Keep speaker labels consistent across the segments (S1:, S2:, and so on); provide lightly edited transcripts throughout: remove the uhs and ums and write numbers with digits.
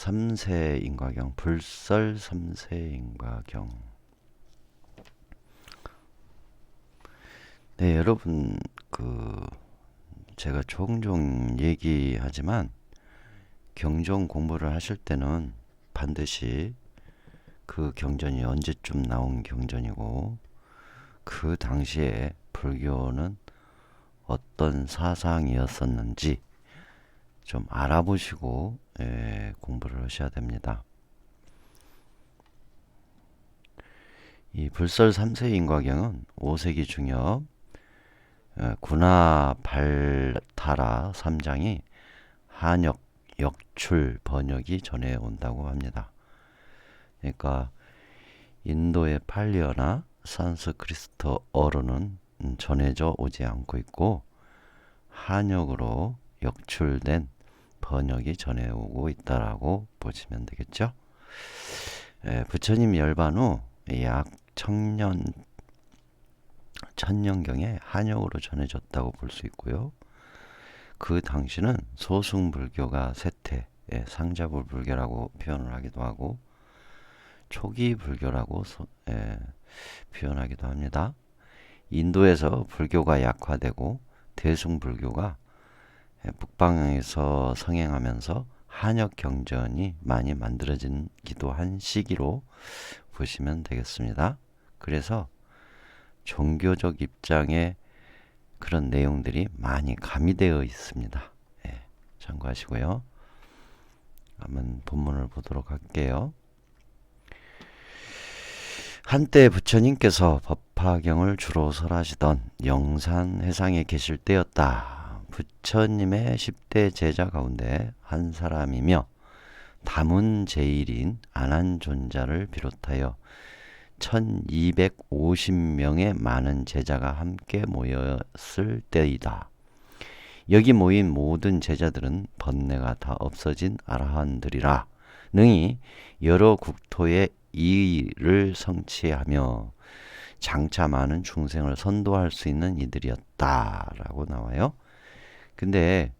S1: 3세인과경, 불설 3세인과경. 네, 여러분, 제가 종종 얘기하지만 경전 공부를 하실 때는 반드시 그 경전이 언제쯤 나온 경전이고 그 당시에 불교는 어떤 사상이었었는지 좀 알아보시고 공부를 하셔야 됩니다. 이 불설 3세 인과경은 5세기 중엽 구나 발타라 3장이 한역 역출 번역이 전해 온다고 합니다. 그러니까 인도의 팔리어나 산스크리트어로는 전해져 오지 않고 있고 한역으로 역출된 번역이 전해오고 있다라고 보시면 되겠죠. 부처님 열반 후 약 천년경에 한역으로 전해졌다고 볼 수 있고요. 그 당시는 소승불교가 쇠퇴, 상자불 불교라고 표현을 하기도 하고 초기 불교라고 표현하기도 합니다. 인도에서 불교가 약화되고 대승불교가 북방에서 성행하면서 한역 경전이 많이 만들어지기도 한 시기로 보시면 되겠습니다. 그래서 종교적 입장의 그런 내용들이 많이 가미되어 있습니다. 참고하시고요. 한번 본문을 보도록 할게요. 한때 부처님께서 법화경을 주로 설하시던 영산회상에 계실 때였다. 부처님의 10대 제자 가운데 한 사람이며 다문제일인 아난존자를 비롯하여 1250명의 많은 제자가 함께 모였을 때이다. 여기 모인 모든 제자들은 번뇌가 다 없어진 아라한들이라 능히 여러 국토의 이의를 성취하며 장차 많은 중생을 선도할 수 있는 이들이었다 라고 나와요. 근데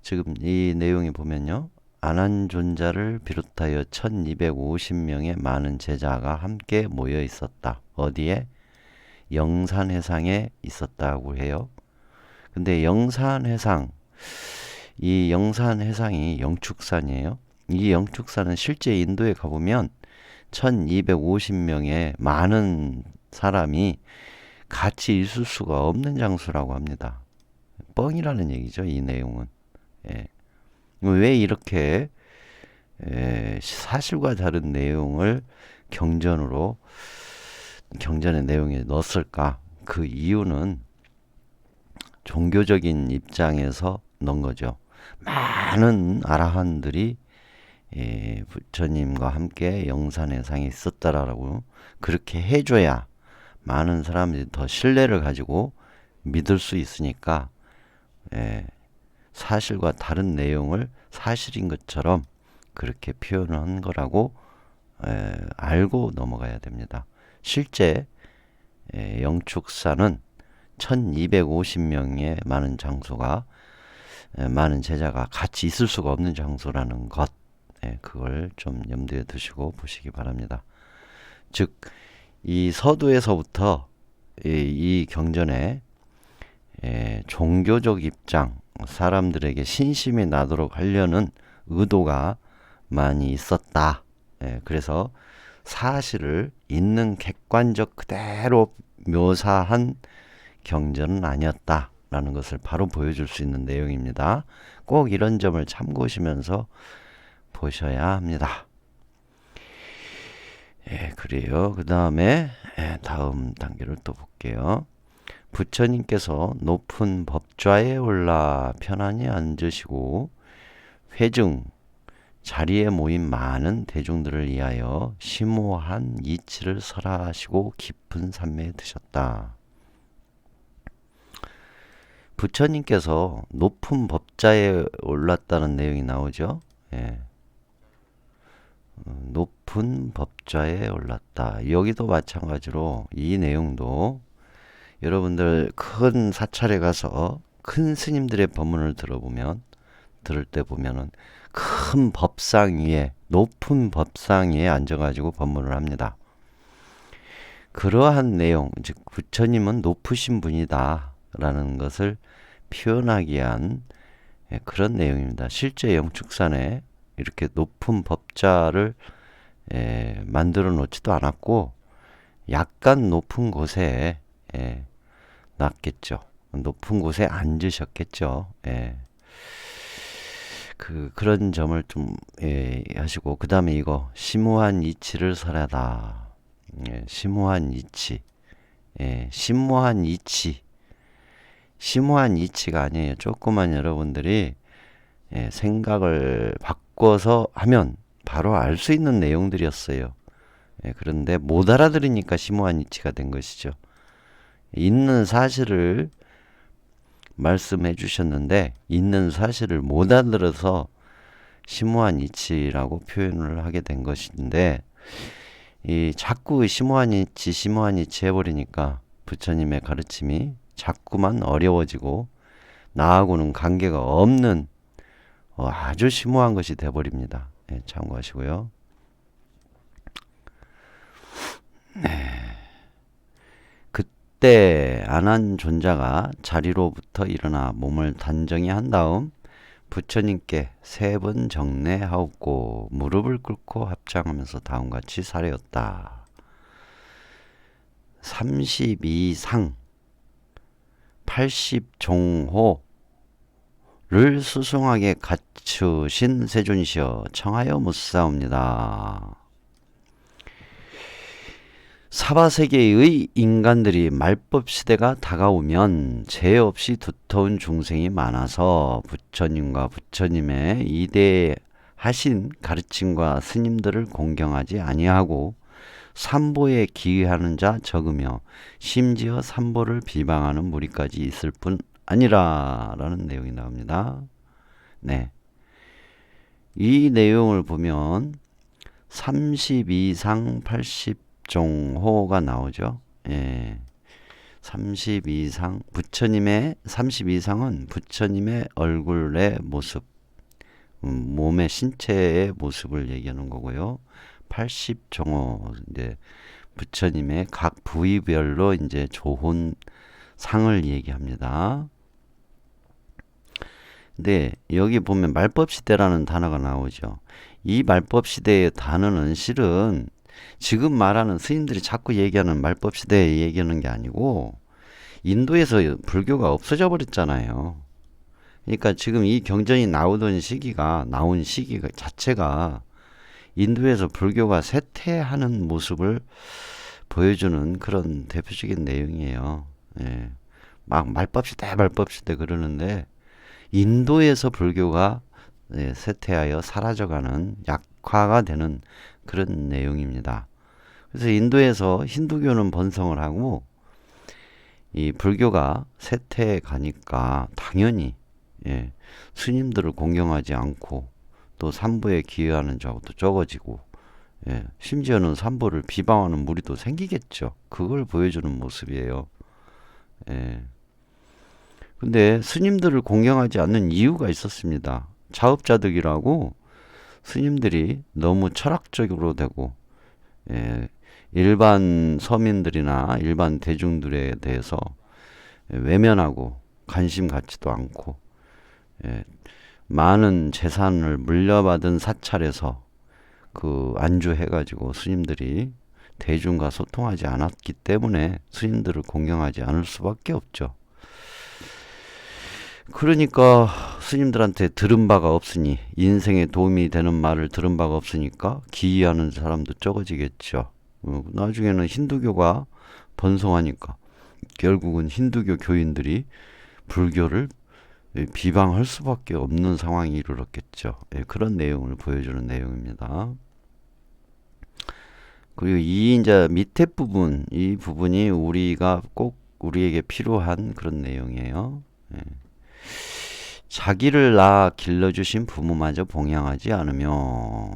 S1: 지금 이 내용이 보면요, 아난존자를 비롯하여 1250명의 많은 제자가 함께 모여 있었다. 어디에? 영산회상에 있었다고 해요. 근데 영산회상, 이 영산회상이 영축산이에요. 이 영축산은 실제 인도에 가보면 1250명의 많은 사람이 같이 있을 수가 없는 장소라고 합니다. 뻥이라는 얘기죠, 이 내용은. 왜 이렇게 사실과 다른 내용을 경전의 내용에 넣었을까? 그 이유는 종교적인 입장에서 넣은 거죠. 많은 아라한들이 부처님과 함께 영산회상에 있었다라고 그렇게 해줘야 많은 사람들이 더 신뢰를 가지고 믿을 수 있으니까 사실과 다른 내용을 사실인 것처럼 그렇게 표현한 거라고 알고 넘어가야 됩니다. 실제 영축사는 1250명의 많은 장소가 많은 제자가 같이 있을 수가 없는 장소라는 것, 그걸 좀 염두에 두시고 보시기 바랍니다. 즉, 이 서두에서부터 이 경전에 종교적 입장, 사람들에게 신심이 나도록 하려는 의도가 많이 있었다. 그래서 사실을 있는 객관적 그대로 묘사한 경전은 아니었다라는 것을 바로 보여줄 수 있는 내용입니다. 꼭 이런 점을 참고하시면서 보셔야 합니다. 그래요. 그 다음에 다음 단계를 또 볼게요. 부처님께서 높은 법좌에 올라 편안히 앉으시고 회중, 자리에 모인 많은 대중들을 위하여 심오한 이치를 설하시고 깊은 산매에 드셨다. 부처님께서 높은 법좌에 올랐다는 내용이 나오죠. 높은 법좌에 올랐다. 여기도 마찬가지로 이 내용도 여러분들 큰 사찰에 가서 큰 스님들의 법문을 들을 때 보면은 큰 법상 위에 높은 법상에 앉아가지고 법문을 합니다. 그러한 내용, 즉 부처님은 높으신 분이다 라는 것을 표현하기 위한 그런 내용입니다. 실제 영축산에 이렇게 높은 법자를 만들어 놓지도 않았고 약간 높은 곳에 놨겠죠. 높은 곳에 앉으셨겠죠. 그런 점을 좀 하시고, 그 다음에 이거 심오한 이치를 설하다. 심오한 이치. 심오한 이치. 심오한 이치가 아니에요. 조그만 여러분들이 생각을 바꿔서 하면 바로 알 수 있는 내용들이었어요. 그런데 못 알아들으니까 심오한 이치가 된 것이죠. 있는 사실을 말씀해 주셨는데 있는 사실을 못 알아들어서 심오한 이치라고 표현을 하게 된 것인데, 이 자꾸 심오한 이치 해버리니까 부처님의 가르침이 자꾸만 어려워지고 나하고는 관계가 없는 아주 심오한 것이 돼버립니다. 참고하시고요. 그때 안한 존자가 자리로부터 일어나 몸을 단정히 한 다음 부처님께 3번 정례하옵고 무릎을 꿇고 합장하면서 다음같이 사례었다. 32상 80종호를 수승하게 갖추신 세존이시여 청하여 묻사옵니다. 사바세계의 인간들이 말법 시대가 다가오면 죄 없이 두터운 중생이 많아서 부처님과 부처님의 이대하신 가르침과 스님들을 공경하지 아니하고 삼보에 기의하는 자 적으며 심지어 삼보를 비방하는 무리까지 있을 뿐 아니라 라는 내용이 나옵니다. 네, 이 내용을 보면 32상 80종호가 나오죠. 32상 부처님의 32상은 부처님의 얼굴의 모습, 몸의 신체의 모습을 얘기하는 거고요. 80종호 이제 부처님의 각 부위별로 이제 조혼 상을 얘기합니다. 근데 여기 보면 말법시대라는 단어가 나오죠. 이 말법시대의 단어는 실은 지금 말하는 스님들이 자꾸 얘기하는 말법시대에 얘기하는 게 아니고 인도에서 불교가 없어져 버렸잖아요. 그러니까 지금 이 경전이 나온 시기가 자체가 인도에서 불교가 쇠퇴하는 모습을 보여주는 그런 대표적인 내용이에요. 막 말법시대 그러는데 인도에서 불교가 쇠퇴하여 사라져가는 약화가 되는 그런 내용입니다. 그래서 인도에서 힌두교는 번성을 하고 이 불교가 쇠퇴해 가니까 당연히 스님들을 공경하지 않고 또 삼보에 기여하는 자도 적어지고 심지어는 삼보를 비방하는 무리도 생기겠죠. 그걸 보여주는 모습이에요. 근데 스님들을 공경하지 않는 이유가 있었습니다. 자업자득이라고 스님들이 너무 철학적으로 되고 일반 서민들이나 일반 대중들에 대해서 외면하고 관심 갖지도 않고 많은 재산을 물려받은 사찰에서 그 안주해가지고 스님들이 대중과 소통하지 않았기 때문에 스님들을 공경하지 않을 수밖에 없죠. 그러니까 스님들한테 들은 바가 없으니, 인생에 도움이 되는 말을 들은 바가 없으니까 기이하는 사람도 적어지겠죠. 나중에는 힌두교가 번성하니까 결국은 힌두교 교인들이 불교를 비방할 수밖에 없는 상황이 이르렀겠죠. 그런 내용을 보여주는 내용입니다. 그리고 이 이제 밑에 부분, 이 부분이 우리가 꼭 우리에게 필요한 그런 내용이에요. 자기를 낳아 길러주신 부모마저 봉양하지 않으며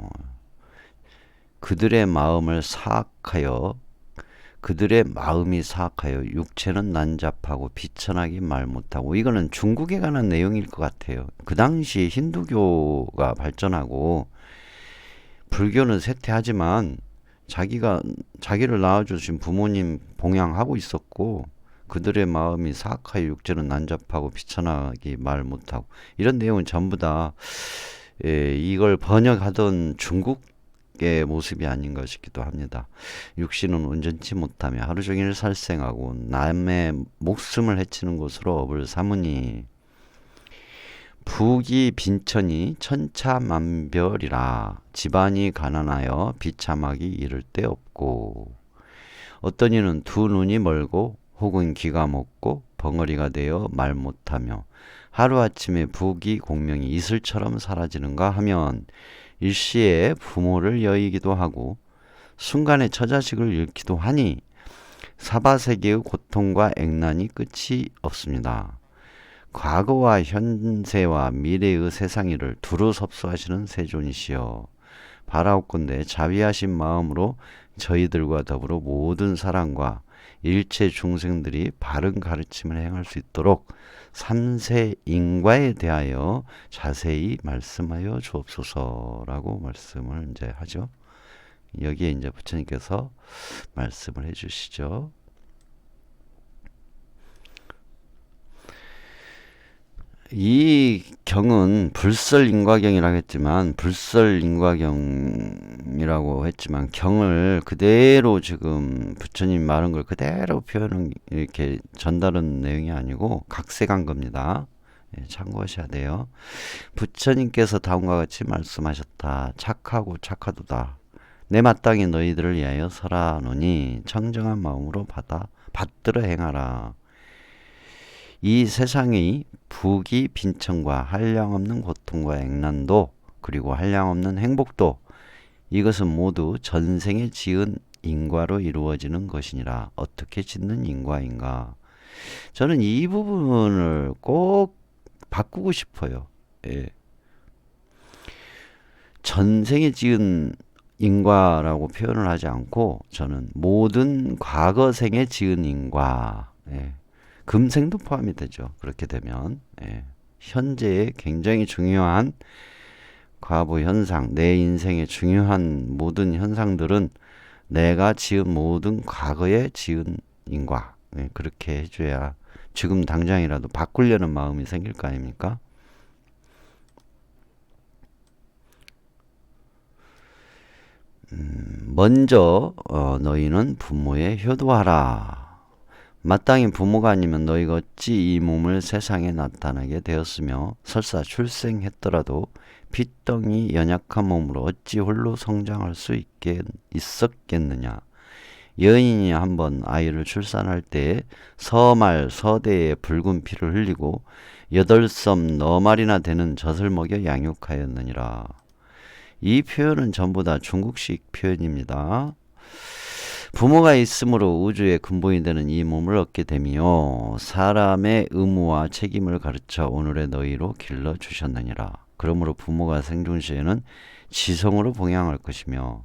S1: 그들의 마음이 사악하여 육체는 난잡하고 비천하게 말 못하고, 이거는 중국에 관한 내용일 것 같아요. 그 당시 힌두교가 발전하고 불교는 쇠퇴하지만 자기를 낳아주신 부모님 봉양하고 있었고 그들의 마음이 사악하여 육체는 난잡하고 비천하기 말 못하고 이런 내용은 전부 다 이걸 번역하던 중국의 모습이 아닌가 싶기도 합니다. 육신은 온전치 못하며 하루 종일 살생하고 남의 목숨을 해치는 것으로 업을 삼으니 북이 빈천이 천차만별이라 집안이 가난하여 비참하기 이를 데 없고 어떤 이는 두 눈이 멀고 혹은 귀가 먹고 벙어리가 되어 말 못하며 하루아침에 부귀 공명이 이슬처럼 사라지는가 하면 일시에 부모를 여의기도 하고 순간에 처자식을 잃기도 하니 사바세계의 고통과 액난이 끝이 없습니다. 과거와 현세와 미래의 세상일을 두루 섭수하시는 세존이시여 바라옵건대 자비하신 마음으로 저희들과 더불어 모든 사람과 일체 중생들이 바른 가르침을 행할 수 있도록 삼세 인과에 대하여 자세히 말씀하여 주옵소서라고 말씀을 이제 하죠. 여기에 이제 부처님께서 말씀을 해주시죠. 이 경은 불설인과경이라고 했지만 경을 그대로 지금 부처님 말한 걸 그대로 표현은 이렇게 전달한 내용이 아니고 각색한 겁니다. 참고하셔야 돼요. 부처님께서 다음과 같이 말씀하셨다. 착하고 착하도다. 내 마땅히 너희들을 위하여 설하노니 청정한 마음으로 받들어 행하라. 이 세상의 부귀 빈천과 한량없는 고통과 액난도 그리고 한량없는 행복도 이것은 모두 전생에 지은 인과로 이루어지는 것이니라. 어떻게 짓는 인과인가? 저는 이 부분을 꼭 바꾸고 싶어요. 예. 전생에 지은 인과라고 표현을 하지 않고 저는 모든 과거생에 지은 인과, 금생도 포함이 되죠. 그렇게 되면 현재의 굉장히 중요한 과보 현상, 내 인생의 중요한 모든 현상들은 내가 지은 모든 과거에 지은 인과, 그렇게 해줘야 지금 당장이라도 바꾸려는 마음이 생길 거 아닙니까? 먼저 너희는 부모에 효도하라. 마땅히 부모가 아니면 너희가 어찌 이 몸을 세상에 나타나게 되었으며 설사 출생했더라도 핏덩이 연약한 몸으로 어찌 홀로 성장할 수 있었겠느냐. 여인이 한번 아이를 출산할 때 서말 서대에 붉은 피를 흘리고 8섬 9마리나 되는 젖을 먹여 양육하였느니라. 이 표현은 전부 다 중국식 표현입니다. 부모가 있으므로 우주의 근본이 되는 이 몸을 얻게 되며 사람의 의무와 책임을 가르쳐 오늘의 너희로 길러주셨느니라. 그러므로 부모가 생존 시에는 지성으로 봉양할 것이며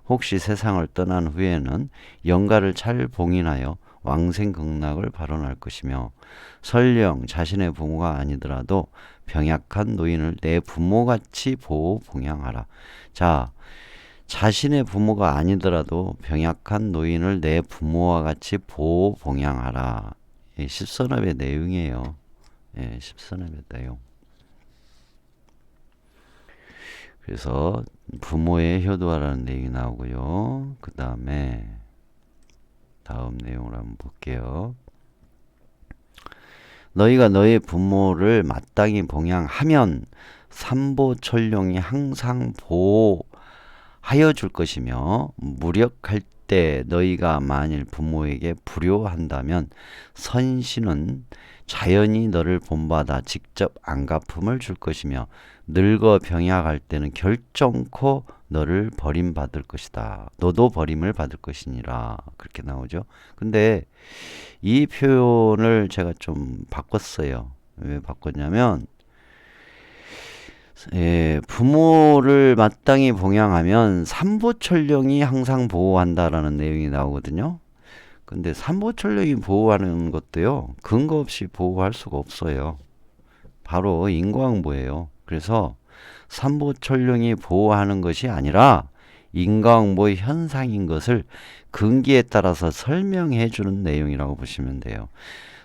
S1: 혹시 세상을 떠난 후에는 영가를 잘 봉인하여 왕생극락을 발언할 것이며 설령 자신의 부모가 아니더라도 병약한 노인을 내 부모같이 보호 봉양하라. 자, 자신의 부모가 아니더라도 병약한 노인을 내 부모와 같이 보호 봉양하라. 십선업의 내용이에요. 십선업의 내용. 그래서 부모에 효도하라는 내용이 나오고요. 그 다음에 다음 내용을 한번 볼게요. 너희가 너희 부모를 마땅히 봉양하면 삼보철룡이 항상 보호하여 줄 것이며 무력할 때 너희가 만일 부모에게 불효한다면 선신은 자연히 너를 본받아 직접 안갚음을 줄 것이며 늙어 병약할 때는 결정코 너를 버림받을 것이다. 너도 버림을 받을 것이니라. 그렇게 나오죠. 근데 이 표현을 제가 좀 바꿨어요. 왜 바꿨냐면 부모를 마땅히 봉양하면 삼보철령이 항상 보호한다라는 내용이 나오거든요. 근데 삼보철령이 보호하는 것도요, 근거 없이 보호할 수가 없어요. 바로 인과응보예요. 그래서 삼보철령이 보호하는 것이 아니라 인과응보 현상인 것을 근기에 따라서 설명해 주는 내용이라고 보시면 돼요.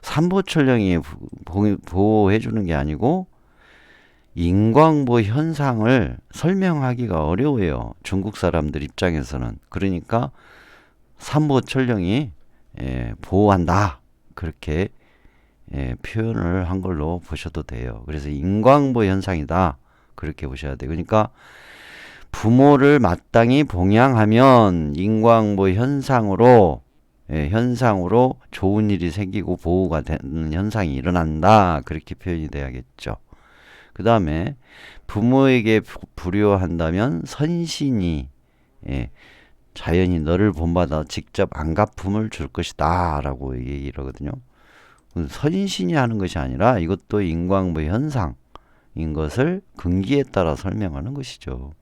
S1: 삼보철령이 보호해 주는 게 아니고 인과응보 현상을 설명하기가 어려워요. 중국 사람들 입장에서는. 그러니까 삼보철령이 보호한다. 그렇게 표현을 한 걸로 보셔도 돼요. 그래서 인과응보 현상이다. 그렇게 보셔야 돼요. 그러니까 부모를 마땅히 봉양하면 인과응보 현상으로 좋은 일이 생기고 보호가 되는 현상이 일어난다. 그렇게 표현이 돼야겠죠. 그 다음에 부모에게 불효한다면 선신이 자연히 너를 본받아 직접 안갚음을 줄 것이다 라고 얘기를 하거든요. 선신이 하는 것이 아니라 이것도 인과응보 현상인 것을 근기에 따라 설명하는 것이죠.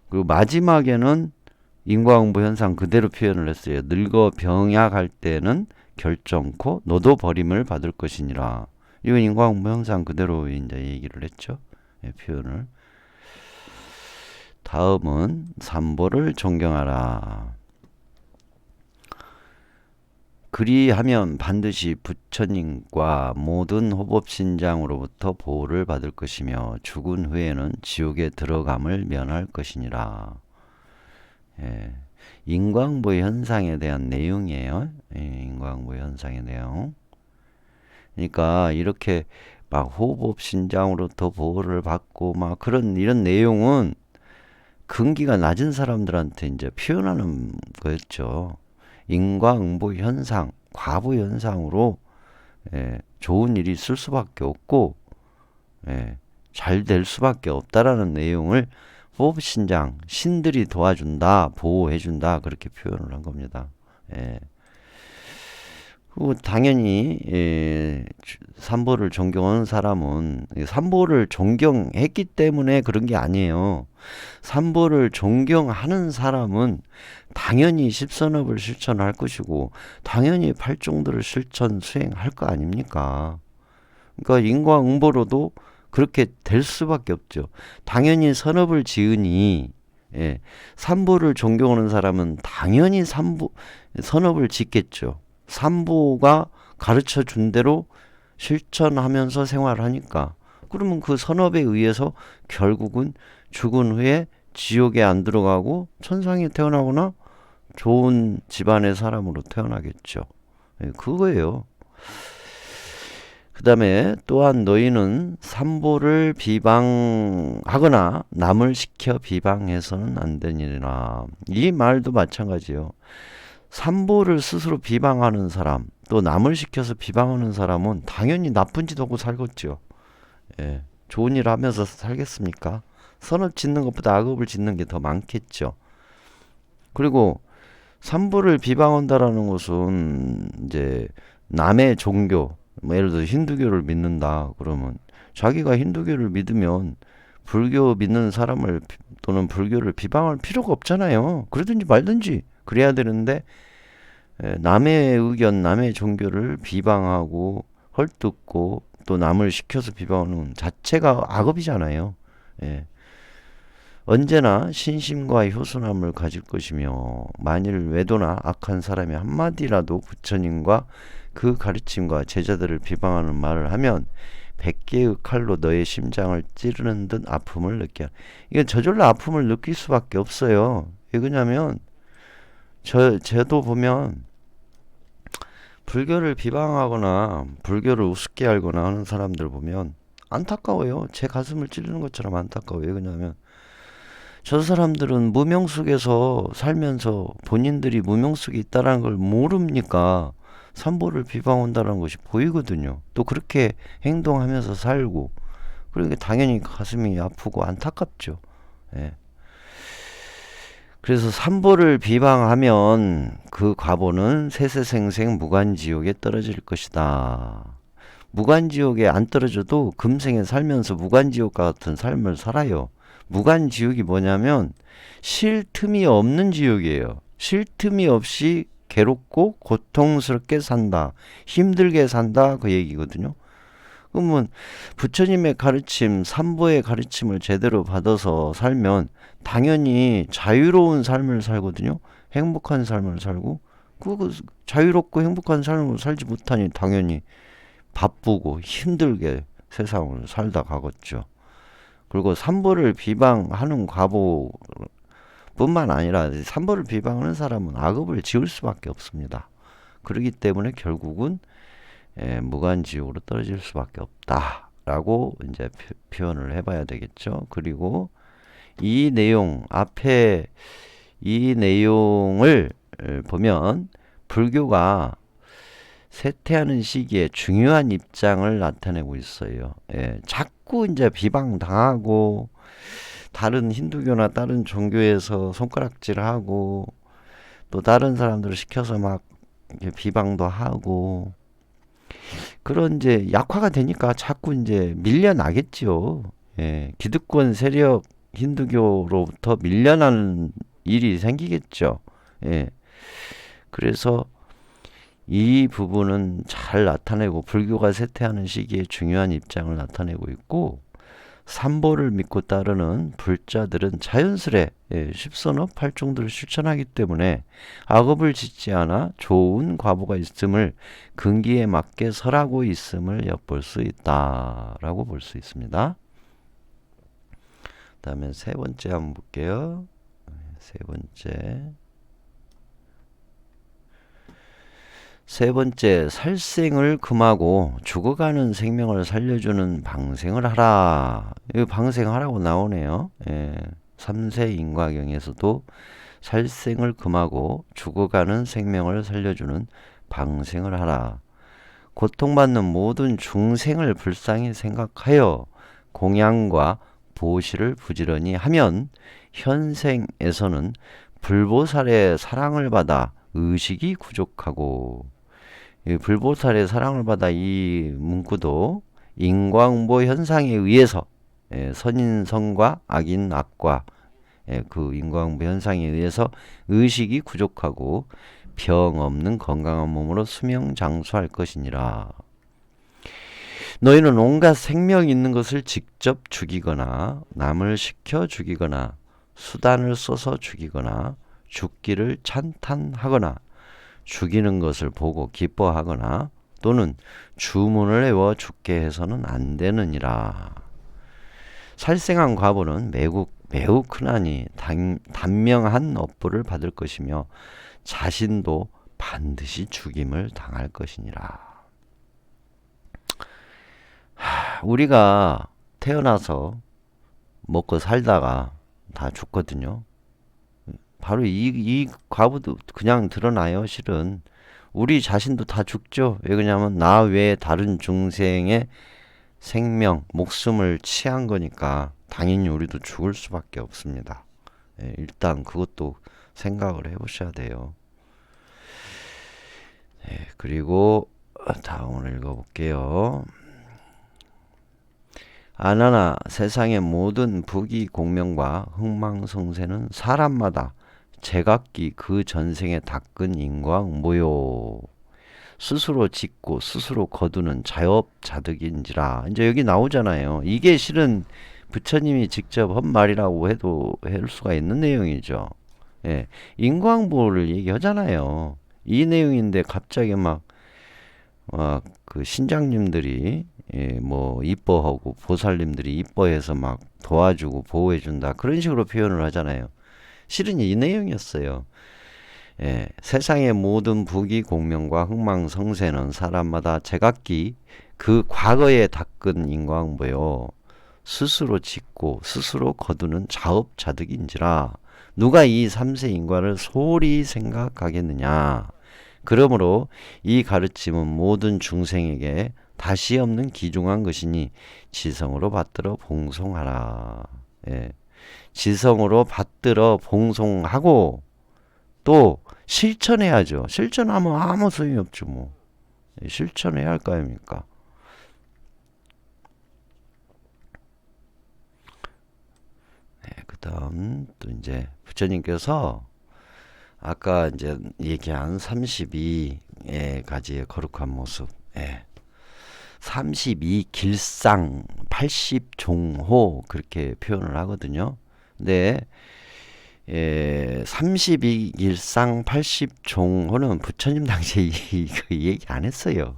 S1: 그리고 마지막에는 인과응보 현상 그대로 표현을 했어요. 늙어 병약할 때는 결정코 너도 버림을 받을 것이니라. 이건 인과응보 현상 그대로 이제 얘기를 했죠. 표현을. 다음은 삼보를 존경하라. 그리하면 반드시 부처님과 모든 호법신장으로부터 보호를 받을 것이며 죽은 후에는 지옥에 들어감을 면할 것이니라. 인과응보 현상에 대한 내용이에요. 인과응보 현상의 내용. 그러니까 이렇게 막 호법신장으로부터 보호를 받고 막 이런 내용은 근기가 낮은 사람들한테 이제 표현하는 거였죠. 인과응보 현상, 과보 현상으로 좋은 일이 있을 수밖에 없고 잘 될 수밖에 없다라는 내용을 호법신장, 신들이 도와준다, 보호해준다 그렇게 표현을 한 겁니다. 그리고 당연히 삼보를 존경하는 사람은 삼보를 존경했기 때문에 그런 게 아니에요. 삼보를 존경하는 사람은 당연히 십선업을 실천할 것이고 당연히 팔종도를 실천 수행할 거 아닙니까? 그러니까 인과응보로도 그렇게 될 수밖에 없죠. 당연히 선업을 지으니 삼보를 존경하는 사람은 당연히 선업을 짓겠죠. 삼보가 가르쳐 준 대로 실천하면서 생활하니까. 그러면 그 선업에 의해서 결국은 죽은 후에 지옥에 안 들어가고 천상에 태어나거나 좋은 집안의 사람으로 태어나겠죠. 그거예요. 그 다음에 또한 너희는 삼보를 비방하거나 남을 시켜 비방해서는 안 되니라. 이 말도 마찬가지예요. 삼보를 스스로 비방하는 사람, 또 남을 시켜서 비방하는 사람은 당연히 나쁜 짓 하고 살겠죠. 좋은 일 하면서 살겠습니까? 선업 짓는 것보다 악업을 짓는 게 더 많겠죠. 그리고 삼보를 비방한다라는 것은 이제 남의 종교, 예를 들어 힌두교를 믿는다 그러면 자기가 힌두교를 믿으면 불교 믿는 사람을 또는 불교를 비방할 필요가 없잖아요. 그러든지 말든지 그래야 되는데 남의 의견, 남의 종교를 비방하고 헐뜯고 또 남을 시켜서 비방하는 자체가 악업이잖아요. 언제나 신심과 효순함을 가질 것이며 만일 외도나 악한 사람이 한마디라도 부처님과 그 가르침과 제자들을 비방하는 말을 하면 100개의 칼로 너의 심장을 찌르는 듯 아픔을 느껴. 이건 저절로 아픔을 느낄 수밖에 없어요. 왜 그러냐면 저도 보면 불교를 비방하거나 불교를 우습게 알거나 하는 사람들 보면 안타까워요. 제 가슴을 찌르는 것처럼 안타까워요. 왜 그러냐면 저 사람들은 무명 속에서 살면서 본인들이 무명 속에 있다는 걸 모릅니까? 삼보를 비방한다는 것이 보이거든요. 또 그렇게 행동하면서 살고 그러니까 당연히 가슴이 아프고 안타깝죠. 그래서 삼보를 비방하면 그 과보는 세세생생 무간지옥에 떨어질 것이다. 무간지옥에 안 떨어져도 금생에 살면서 무간지옥과 같은 삶을 살아요. 무간지옥이 뭐냐면 쉴 틈이 없는 지옥이에요. 쉴 틈이 없이 괴롭고 고통스럽게 산다. 힘들게 산다. 그 얘기거든요. 그러면 부처님의 가르침, 삼보의 가르침을 제대로 받아서 살면 당연히 자유로운 삶을 살거든요. 행복한 삶을 살고, 그 자유롭고 행복한 삶을 살지 못하니 당연히 바쁘고 힘들게 세상을 살다 가겠죠. 그리고 삼보를 비방하는 과보뿐만 아니라 삼보를 비방하는 사람은 악업을 지을 수밖에 없습니다. 그렇기 때문에 결국은 무간지옥으로 떨어질 수밖에 없다라고 이제 표현을 해봐야 되겠죠. 그리고 이 내용 앞에 이 내용을 보면 불교가 쇠퇴하는 시기에 중요한 입장을 나타내고 있어요. 자꾸 이제 비방당하고 다른 힌두교나 다른 종교에서 손가락질하고 또 다른 사람들을 시켜서 막 비방도 하고 그런 이제 약화가 되니까 자꾸 이제 밀려나겠지요. 기득권 세력 힌두교로부터 밀려나는 일이 생기겠죠. 그래서 이 부분은 잘 나타내고 불교가 쇠퇴하는 시기에 중요한 입장을 나타내고 있고 삼보를 믿고 따르는 불자들은 자연스레 십선업 팔중들을 실천하기 때문에 악업을 짓지 않아 좋은 과보가 있음을 근기에 맞게 설하고 있음을 엿볼 수 있다라고 볼 수 있습니다. 다음에 세 번째 한번 볼게요. 세 번째, 살생을 금하고 죽어가는 생명을 살려주는 방생을 하라. 이 방생하라고 나오네요. 삼세 인과경에서도 살생을 금하고 죽어가는 생명을 살려주는 방생을 하라. 고통받는 모든 중생을 불쌍히 생각하여 공양과 보시를 부지런히 하면 현생에서는 불보살의 사랑을 받아 의식이 부족하고 불보살의 사랑을 받아 이 문구도 인과응보 현상에 의해서 선인성과 악인 악과 그 인과응보 현상에 의해서 의식이 부족하고 병 없는 건강한 몸으로 수명장수할 것이니라. 너희는 온갖 생명 있는 것을 직접 죽이거나 남을 시켜 죽이거나 수단을 써서 죽이거나 죽기를 찬탄하거나 죽이는 것을 보고 기뻐하거나 또는 주문을 외워 죽게 해서는 안 되느니라. 살생한 과보는 매우 크나니 단명한 업보를 받을 것이며 자신도 반드시 죽임을 당할 것이니라. 우리가 태어나서 먹고 살다가 다 죽거든요. 바로 이 과보도 그냥 드러나요. 실은 우리 자신도 다 죽죠. 왜 그러냐면 나 외에 다른 중생의 생명, 목숨을 취한 거니까 당연히 우리도 죽을 수밖에 없습니다. 일단 그것도 생각을 해보셔야 돼요. 그리고 다음을 읽어볼게요. 아나나 세상의 모든 부귀 공명과 흥망성쇠는 사람마다 제각기 그 전생에 닦은 인과응보요. 스스로 짓고 스스로 거두는 자업자득인지라. 이제 여기 나오잖아요. 이게 실은 부처님이 직접 한 말이라고 해도 할 수가 있는 내용이죠. 인과응보를 얘기하잖아요. 이 내용인데 갑자기 막 그 신장님들이 뭐 이뻐하고 보살님들이 이뻐해서 막 도와주고 보호해준다 그런 식으로 표현을 하잖아요. 실은 이 내용이었어요. 세상의 모든 부귀 공명과 흥망성쇠는 사람마다 제각기 그 과거에 닦은 인과응보요. 스스로 짓고 스스로 거두는 자업자득인지라. 누가 이 삼세 인과를 소홀히 생각하겠느냐. 그러므로 이 가르침은 모든 중생에게 다시 없는 귀중한 것이니 지성으로 받들어 봉송하라. 지성으로 받들어 봉송하고 또 실천해야죠. 실천하면 아무 소용이 없죠. 뭐 실천해야 할 거 아닙니까? 그 다음 또 이제 부처님께서 아까 이제 얘기한 32가지의 거룩한 모습 32길상 80종호 그렇게 표현을 하거든요. 근데 32길상 80종호는 부처님 당시에 이거 얘기 안 했어요.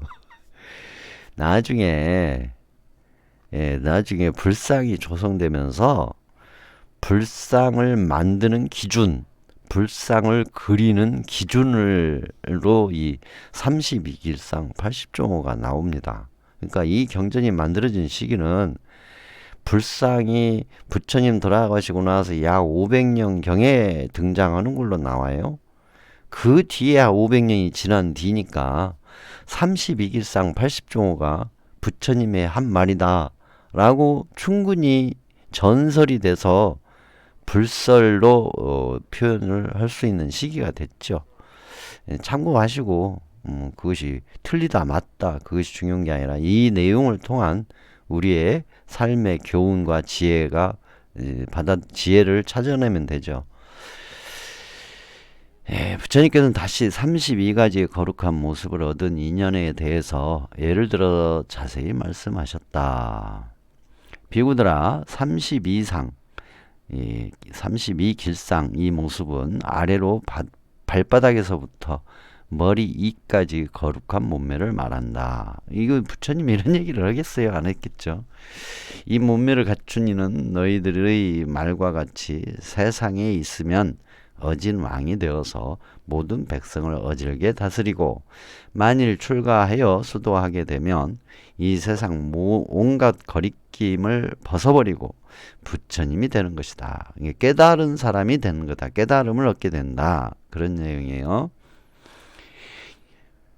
S1: 나중에 나중에 불상이 조성되면서 불상을 만드는 기준, 불상을 그리는 기준으로 이 32길상 80종호가 나옵니다. 그러니까 이 경전이 만들어진 시기는 불상이 부처님 돌아가시고 나서 약 500년경에 등장하는 걸로 나와요. 그 뒤에 500년이 지난 뒤니까 32길상 80종호가 부처님의 한 말이다 라고 충분히 전설이 돼서 불설로 표현을 할 수 있는 시기가 됐죠. 참고하시고 그것이 틀리다 맞다 그것이 중요한 게 아니라 이 내용을 통한 우리의 삶의 교훈과 지혜가 지혜를 찾아내면 되죠. 부처님께서는 다시 32가지의 거룩한 모습을 얻은 인연에 대해서 예를 들어 자세히 말씀하셨다. 비구들아 32상 32길상 이 모습은 아래로 발바닥에서부터 머리 이까지 거룩한 몸매를 말한다. 이거 부처님이 이런 얘기를 하겠어요? 안 했겠죠. 이 몸매를 갖춘 이는 너희들의 말과 같이 세상에 있으면 어진 왕이 되어서 모든 백성을 어질게 다스리고 만일 출가하여 수도하게 되면 이 세상 온갖 거리낌을 벗어버리고 부처님이 되는 것이다. 깨달은 사람이 되는 거다. 깨달음을 얻게 된다. 그런 내용이에요.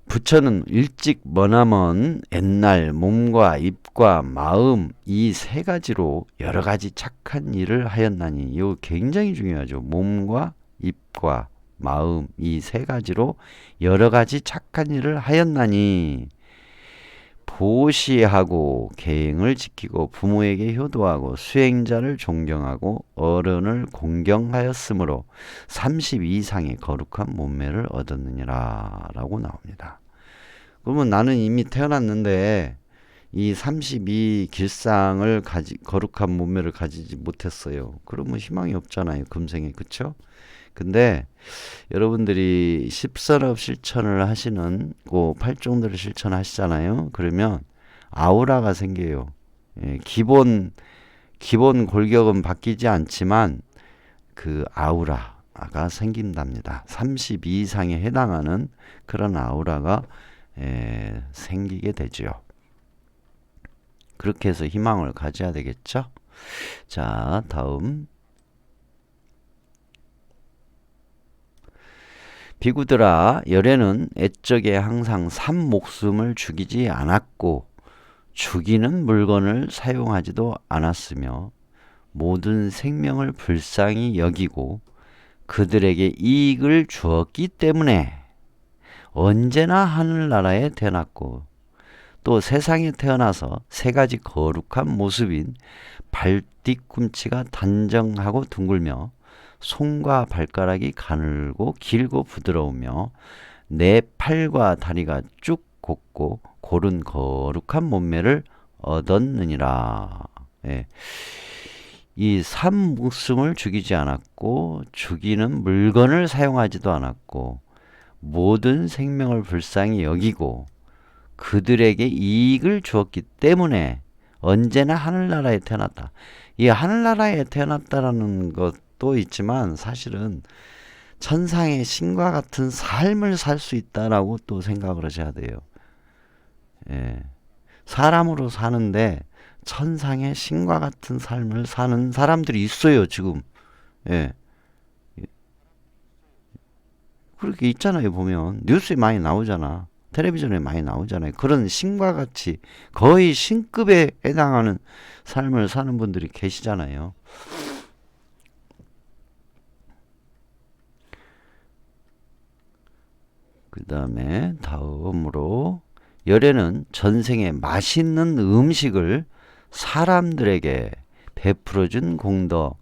S1: 부처는 일찍 머나먼 옛날 몸과 입과 마음 이 세 가지로 여러 가지 착한 일을 하였나니 이거 굉장히 중요하죠. 몸과 입과 마음 이 세 가지로 여러 가지 착한 일을 하였나니 보시하고 계행을 지키고 부모에게 효도하고 수행자를 존경하고 어른을 공경하였으므로 32상의 거룩한 몸매를 얻었느니라 라고 나옵니다. 그러면 나는 이미 태어났는데 이 32길상을 거룩한 몸매를 가지지 못했어요. 그러면 희망이 없잖아요. 금생에. 그쵸? 근데 여러분들이 십선업 실천을 하시는 그 팔종들을 실천하시잖아요. 그러면 아우라가 생겨요. 기본 골격은 바뀌지 않지만 그 아우라가 생긴답니다. 32 이상에 해당하는 그런 아우라가 생기게 되죠. 그렇게 해서 희망을 가져야 되겠죠. 자, 다음. 비구들아, 열애는 애적에 항상 목숨을 죽이지 않았고 죽이는 물건을 사용하지도 않았으며 모든 생명을 불쌍히 여기고 그들에게 이익을 주었기 때문에 언제나 하늘나라에 태어났고 또 세상에 태어나서 세 가지 거룩한 모습인 발뒤꿈치가 단정하고 둥글며 손과 발가락이 가늘고 길고 부드러우며 내 팔과 다리가 쭉 곱고 고른 거룩한 몸매를 얻었느니라. 이 목숨을 죽이지 않았고 죽이는 물건을 사용하지도 않았고 모든 생명을 불쌍히 여기고 그들에게 이익을 주었기 때문에 언제나 하늘나라에 태어났다. 이 하늘나라에 태어났다라는 것도 있지만 사실은 천상의 신과 같은 삶을 살 수 있다라고 또 생각을 하셔야 돼요. 사람으로 사는데 천상의 신과 같은 삶을 사는 사람들이 있어요, 지금. 그렇게 있잖아요, 보면. 뉴스에 많이 나오잖아. 텔레비전에 많이 나오잖아요. 그런 신과 같이 거의 신급에 해당하는 삶을 사는 분들이 계시잖아요. 그 다음에 다음으로 열애는 전생에 맛있는 음식을 사람들에게 베풀어준 공덕.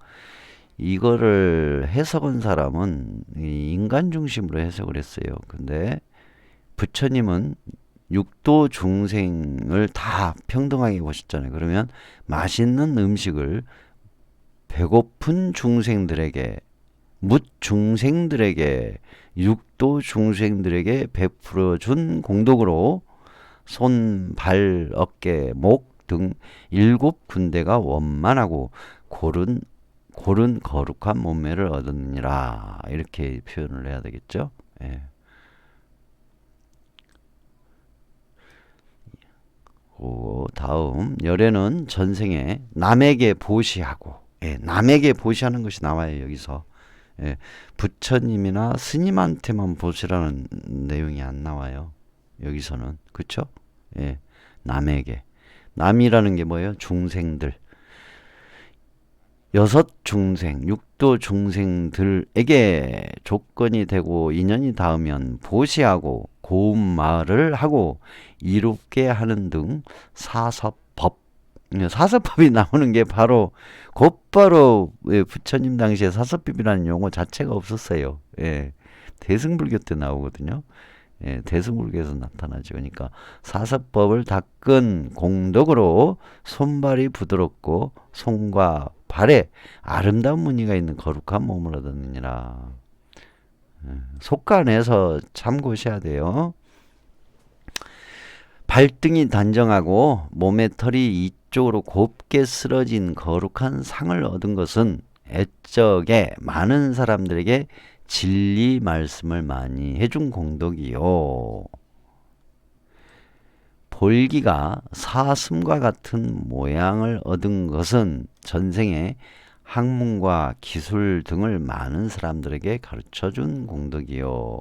S1: 이거를 해석한 사람은 인간 중심으로 해석을 했어요. 근데 부처님은 육도 중생을 다 평등하게 보셨잖아요. 그러면 맛있는 음식을 배고픈 중생들에게, 묻 중생들에게, 육도 중생들에게 베풀어 준 공덕으로 손, 발, 어깨, 목 등 7군데가 원만하고 고른 거룩한 몸매를 얻었느니라. 이렇게 표현을 해야 되겠죠. 예. 다음 열애는 전생에 남에게 보시하고, 예, 남에게 보시하는 것이 나와요. 여기서. 예, 부처님이나 스님한테만 보시라는 내용이 안 나와요. 여기서는. 그쵸? 예, 남에게. 남이라는 게 뭐예요? 중생들. 여섯 중생, 육도 중생들에게 조건이 되고 인연이 닿으면 보시하고 고운 말을 하고 이롭게 하는 등 사서법. 사서법이 나오는 게 바로 곧바로 부처님 당시에 사서법이라는 용어 자체가 없었어요. 예, 대승불교 때 나오거든요. 예, 대승불교에서 나타나죠. 그러니까 사서법을 닦은 공덕으로 손발이 부드럽고 손과 발에 아름다운 무늬가 있는 거룩한 몸을 얻었느니라. 속간에서 참고하셔야 돼요. 발등이 단정하고 몸의 털이 이쪽으로 곱게 쓰러진 거룩한 상을 얻은 것은 애적에 많은 사람들에게 진리 말씀을 많이 해준 공덕이요. 볼기가 사슴과 같은 모양을 얻은 것은 전생에 학문과 기술 등을 많은 사람들에게 가르쳐준 공덕이요.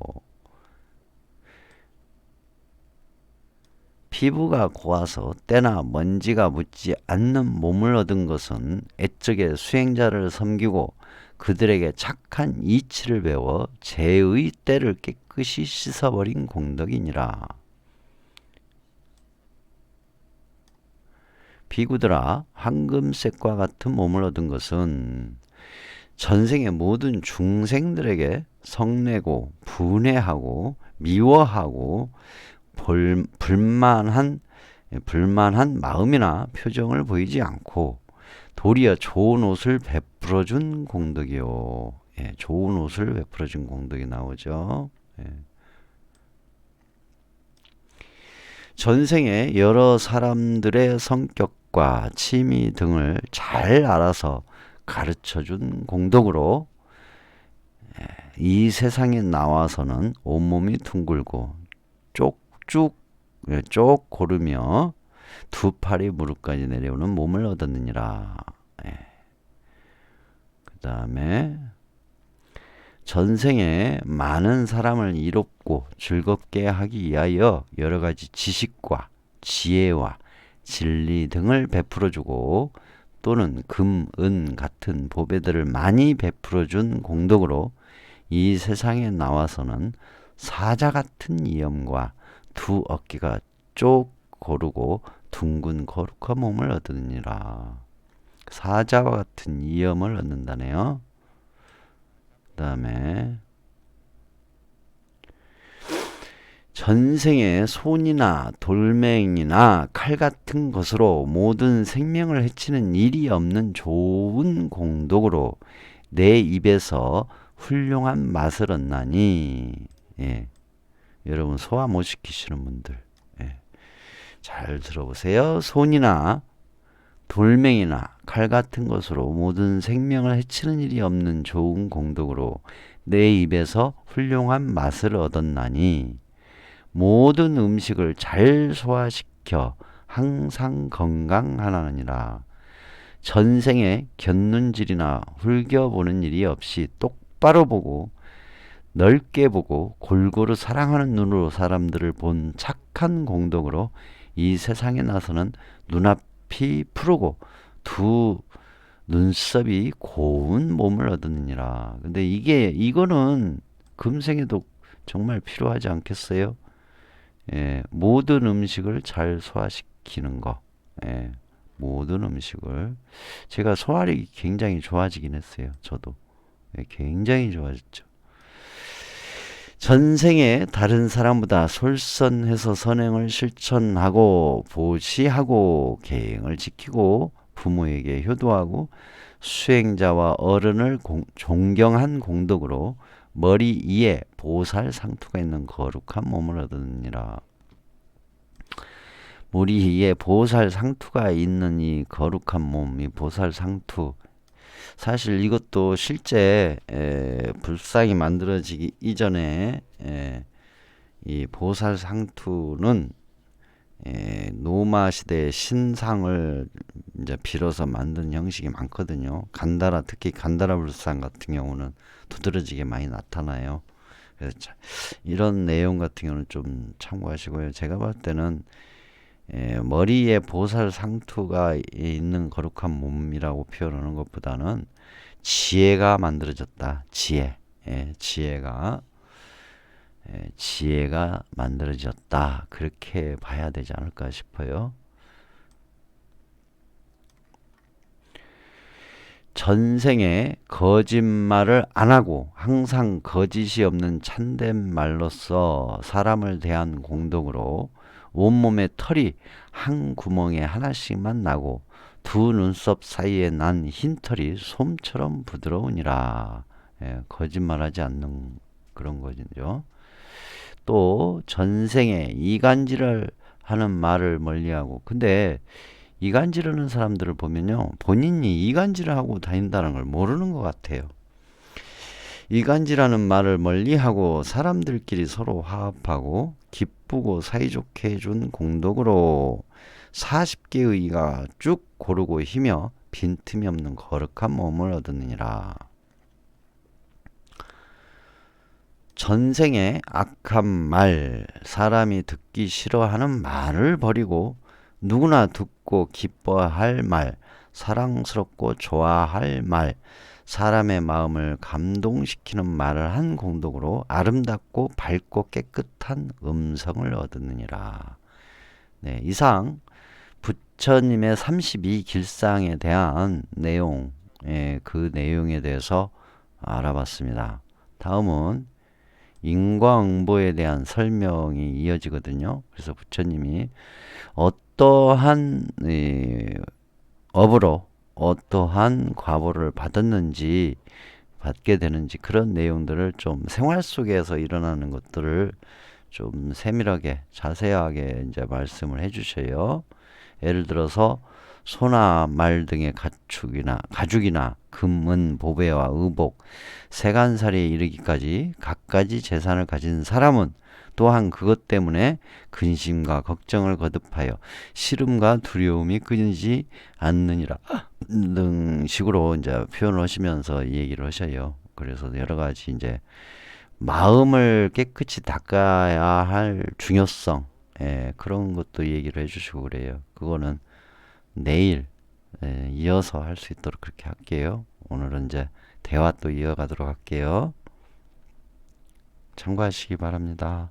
S1: 피부가 고와서 때나 먼지가 묻지 않는 몸을 얻은 것은 애적에 수행자를 섬기고 그들에게 착한 이치를 배워 죄의 때를 깨끗이 씻어버린 공덕이니라. 비구들아, 황금색과 같은 몸을 얻은 것은 전생의 모든 중생들에게 성내고 분해하고 미워하고 불만한 마음이나 표정을 보이지 않고 도리어 좋은 옷을 베풀어준 공덕이요. 예, 좋은 옷을 베풀어준 공덕이 나오죠. 예. 전생에 여러 사람들의 성격과 취미 등을 잘 알아서 가르쳐준 공덕으로 이 세상에 나와서는 온몸이 둥글고 쪽 고르며 두 팔이 무릎까지 내려오는 몸을 얻었느니라. 그 다음에 전생에 많은 사람을 이롭고 즐겁게 하기 위하여 여러 가지 지식과 지혜와 진리 등을 베풀어주고 또는 금, 은 같은 보배들을 많이 베풀어준 공덕으로 이 세상에 나와서는 사자 같은 이염과 두 어깨가 쪽 고르고 둥근 거룩한 몸을 얻으니라. 사자와 같은 이염을 얻는다네요. 그 다음에 전생에 손이나 돌멩이나 칼 같은 것으로 모든 생명을 해치는 일이 없는 좋은 공덕으로 내 입에서 훌륭한 맛을 얻나니. 예. 여러분 소화 못 시키시는 분들, 예. 잘 들어보세요. 손이나 돌멩이나 칼 같은 것으로 모든 생명을 해치는 일이 없는 좋은 공덕으로 내 입에서 훌륭한 맛을 얻었나니 모든 음식을 잘 소화시켜 항상 건강하나니라. 전생에 곁눈질이나 훑겨보는 일이 없이 똑바로 보고 넓게 보고 골고루 사랑하는 눈으로 사람들을 본 착한 공덕으로 이 세상에 나서는 눈앞이 푸르고 두 눈썹이 고운 몸을 얻느니라. 근데 이거는 금생에도 정말 필요하지 않겠어요? 예, 모든 음식을 잘 소화시키는 거. 예, 모든 음식을. 제가 소화력이 굉장히 좋아지긴 했어요. 저도. 예, 굉장히 좋아졌죠. 전생에 다른 사람보다 솔선해서 선행을 실천하고 보시하고 계행을 지키고 부모에게 효도하고 수행자와 어른을 존경한 공덕으로 머리 위에 보살 상투가 있는 거룩한 몸을 얻으니라. 머리 위에 보살 상투가 있는 이 거룩한 몸, 이 보살 상투. 사실 이것도 실제 불상이 만들어지기 이전에 이 보살 상투는 노마 시대의 신상을 이제 빌어서 만든 형식이 많거든요. 간다라, 특히 간다라 불상 같은 경우는 두드러지게 많이 나타나요. 그래서 이런 내용 같은 경우는 좀 참고하시고요. 제가 볼 때는 머리에 보살 상투가 있는 거룩한 몸이라고 표현하는 것보다는 지혜가 만들어졌다. 지혜가 만들어졌다. 그렇게 봐야 되지 않을까 싶어요. 전생에 거짓말을 안 하고 항상 거짓이 없는 참된 말로써 사람을 대한 공덕으로 온몸에 털이 한 구멍에 하나씩만 나고 두 눈썹 사이에 난 흰털이 솜처럼 부드러우니라. 거짓말하지 않는 그런 거죠. 또 전생에 이간질을 하는 말을 멀리하고, 근데 이간질하는 사람들을 보면요, 본인이 이간질을 하고 다닌다는 걸 모르는 것 같아요. 이간질하는 말을 멀리하고 사람들끼리 서로 화합하고 기쁘고 사이좋게 해준 공덕으로 40개의 의가 쭉 고르고 희며 빈틈이 없는 거룩한 몸을 얻으니라. 전생에 악한 말, 사람이 듣기 싫어하는 말을 버리고 누구나 듣고 기뻐할 말, 사랑스럽고 좋아할 말, 사람의 마음을 감동시키는 말을 한 공덕으로 아름답고 밝고 깨끗한 음성을 얻느니라. 네, 이상 부처님의 32길상에 대한 내용, 그 내용에 대해서 알아봤습니다. 다음은 인과응보에 대한 설명이 이어지거든요. 그래서 부처님이 어떠한 업으로 어떠한 과보를 받았는지, 받게 되는지, 그런 내용들을 좀 생활 속에서 일어나는 것들을 좀 세밀하게 자세하게 이제 말씀을 해주셔요. 예를 들어서 소나 말 등의 가죽이나 금은 보배와 의복, 세간살이에 이르기까지 갖가지 재산을 가진 사람은 또한 그것 때문에 근심과 걱정을 거듭하여 시름과 두려움이 끊이지 않느니라 등 식으로 이제 표현을 하시면서 이 얘기를 하셔요. 그래서 여러 가지 이제 마음을 깨끗이 닦아야 할 중요성, 그런 것도 얘기를 해주시고 그래요. 그거는 내일 이어서 할 수 있도록 그렇게 할게요. 오늘은 이제 대화 또 이어가도록 할게요. 참고하시기 바랍니다.